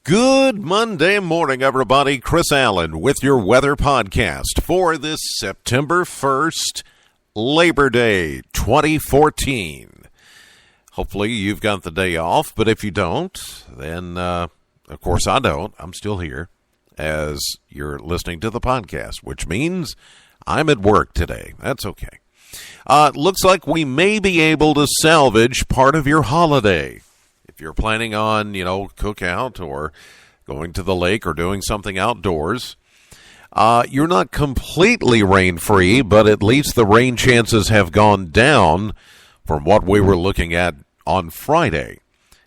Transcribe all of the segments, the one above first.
Good Monday morning, everybody. Chris Allen with your weather podcast for this September 1st, Labor Day 2014. Hopefully you've got the day off, but if you don't, then, of course I don't. I'm still here as you're listening to the podcast, which means I'm at work today. That's okay. Looks like we may be able to salvage part of your holiday. If you're planning on, cookout or going to the lake or doing something outdoors, you're not completely rain-free, but at least the rain chances have gone down from what we were looking at on Friday.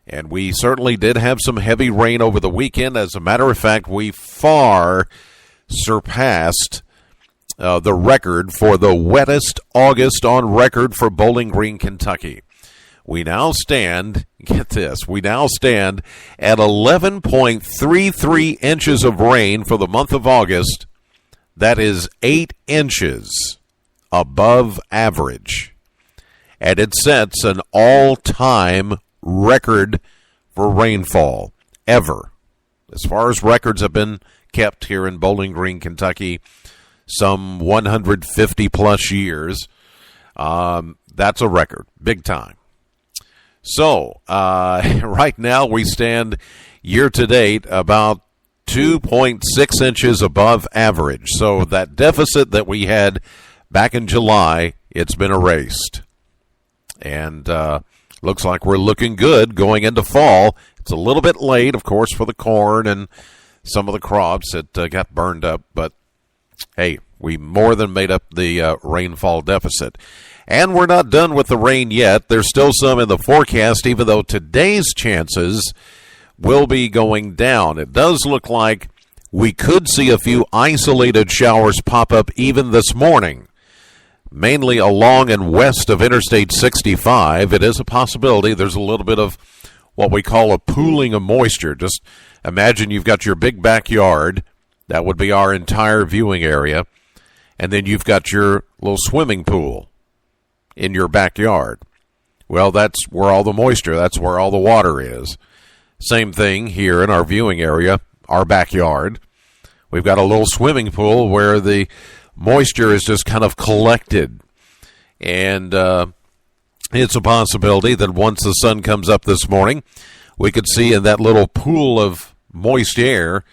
And we certainly did have some heavy rain over the weekend. As a matter of fact, we far surpassed the record for the wettest August on record for Bowling Green, Kentucky. We now stand, get this, we now stand at 11.33 inches of rain for the month of August. That is 8 inches above average. And it sets an all-time record for rainfall ever. As far as records have been kept here in Bowling Green, Kentucky, some 150-plus years, that's a record, big time. So, right now we stand year-to-date about 2.6 inches above average. So that deficit that we had back in July, it's been erased. And looks like we're looking good going into fall. It's a little bit late, of course, for the corn and some of the crops that got burned up. But, hey, we more than made up the rainfall deficit. And we're not done with the rain yet. There's still some in the forecast, even though today's chances will be going down. It does look like we could see a few isolated showers pop up even this morning, mainly along and west of Interstate 65. It is a possibility. There's a little bit of what we call a pooling of moisture. Just imagine you've got your big backyard. That would be our entire viewing area. And then you've got your little swimming pool in your backyard. Well, that's where all the moisture, that's where all the water is. Same thing here in our viewing area, our backyard. We've got a little swimming pool where the moisture is just kind of collected. And it's a possibility that once the sun comes up this morning, we could see in that little pool of moist air,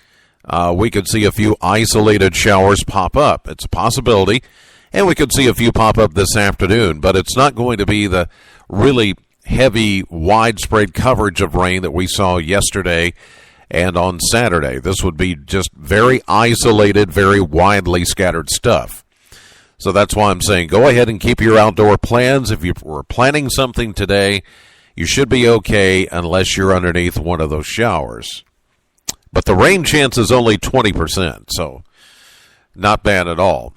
we could see a few isolated showers pop up. It's a possibility. And we could see a few pop up this afternoon, but it's not going to be the really heavy, widespread coverage of rain that we saw yesterday and on Saturday. This would be just very isolated, very widely scattered stuff. So that's why I'm saying go ahead and keep your outdoor plans. If you were planning something today, you should be okay unless you're underneath one of those showers. But the rain chance is only 20%, so not bad at all.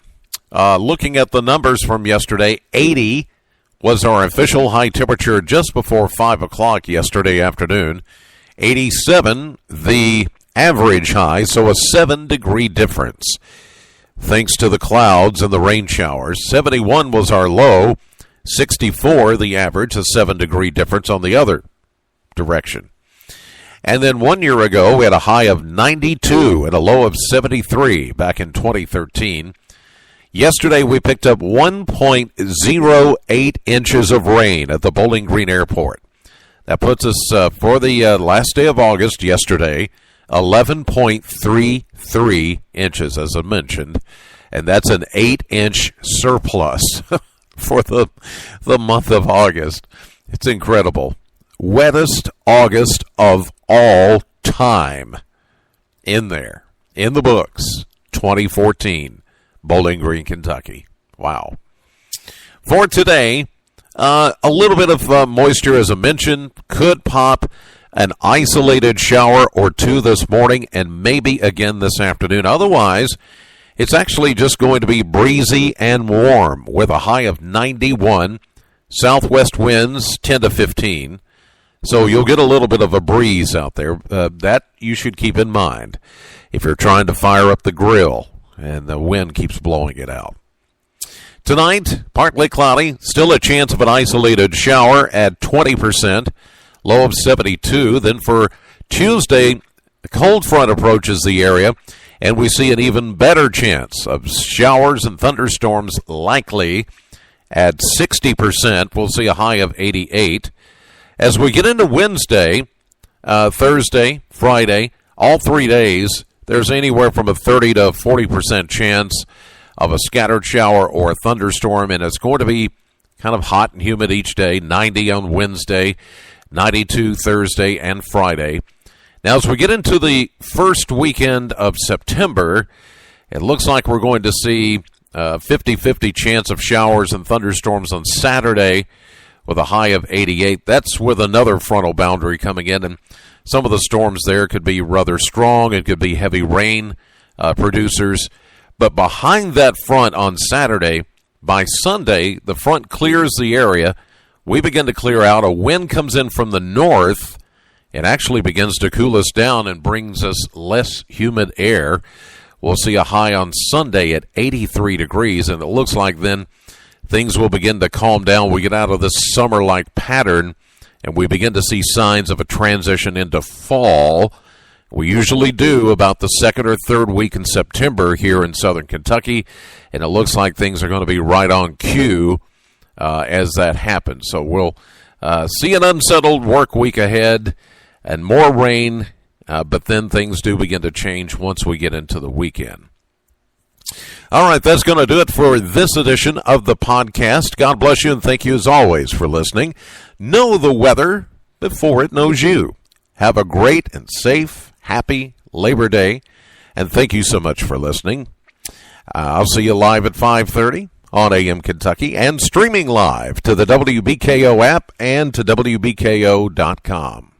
Looking at the numbers from yesterday, 80 was our official high temperature just before 5 o'clock yesterday afternoon. 87, the average high, so a 7-degree difference, thanks to the clouds and the rain showers. 71 was our low, 64 the average, a 7-degree difference on the other direction. And then 1 year ago, we had a high of 92 and a low of 73 back in 2013. Yesterday, we picked up 1.08 inches of rain at the Bowling Green Airport. That puts us, for the last day of August, yesterday, 11.33 inches, as I mentioned. And that's an 8-inch surplus for the month of August. It's incredible. Wettest August of all time in there, in the books, 2014. Bowling Green, Kentucky. Wow. For today, a little bit of moisture, as I mentioned, could pop an isolated shower or two this morning and maybe again this afternoon. Otherwise, it's actually just going to be breezy and warm with a high of 91, southwest winds 10 to 15. So you'll get a little bit of a breeze out there. That you should keep in mind if you're trying to fire up the grill and the wind keeps blowing it out. Tonight, partly cloudy, still a chance of an isolated shower at 20%, low of 72. Then for Tuesday, The cold front approaches the area, and we see an even better chance of showers and thunderstorms likely at 60%. We'll see a high of 88. As we get into Wednesday, Thursday, Friday, all 3 days, there's anywhere from a 30 to 40% chance of a scattered shower or a thunderstorm, and it's going to be kind of hot and humid each day. 90 on Wednesday, 92 Thursday and Friday. Now, as we get into the first weekend of September, it looks like we're going to see a 50-50 chance of showers and thunderstorms on Saturday with a high of 88. That's with another frontal boundary coming in, and some of the storms there could be rather strong. It could be heavy rain producers. But behind that front on Saturday, by Sunday, the front clears the area. We begin to clear out. A wind comes in from the north. It actually begins to cool us down and brings us less humid air. We'll see a high on Sunday at 83 degrees, and it looks like then things will begin to calm down. We get out of this summer-like pattern, and we begin to see signs of a transition into fall. We usually do about the second or third week in September here in southern Kentucky, and it looks like things are going to be right on cue as that happens. So we'll see an unsettled work week ahead and more rain, but then things do begin to change once we get into the weekend. All right, that's going to do it for this edition of the podcast. God bless you, and thank you as always for listening. Know the weather before it knows you. Have a great and safe, happy Labor Day, and thank you so much for listening. I'll see you live at 5:30 on AM Kentucky and streaming live to the WBKO app and to WBKO.com.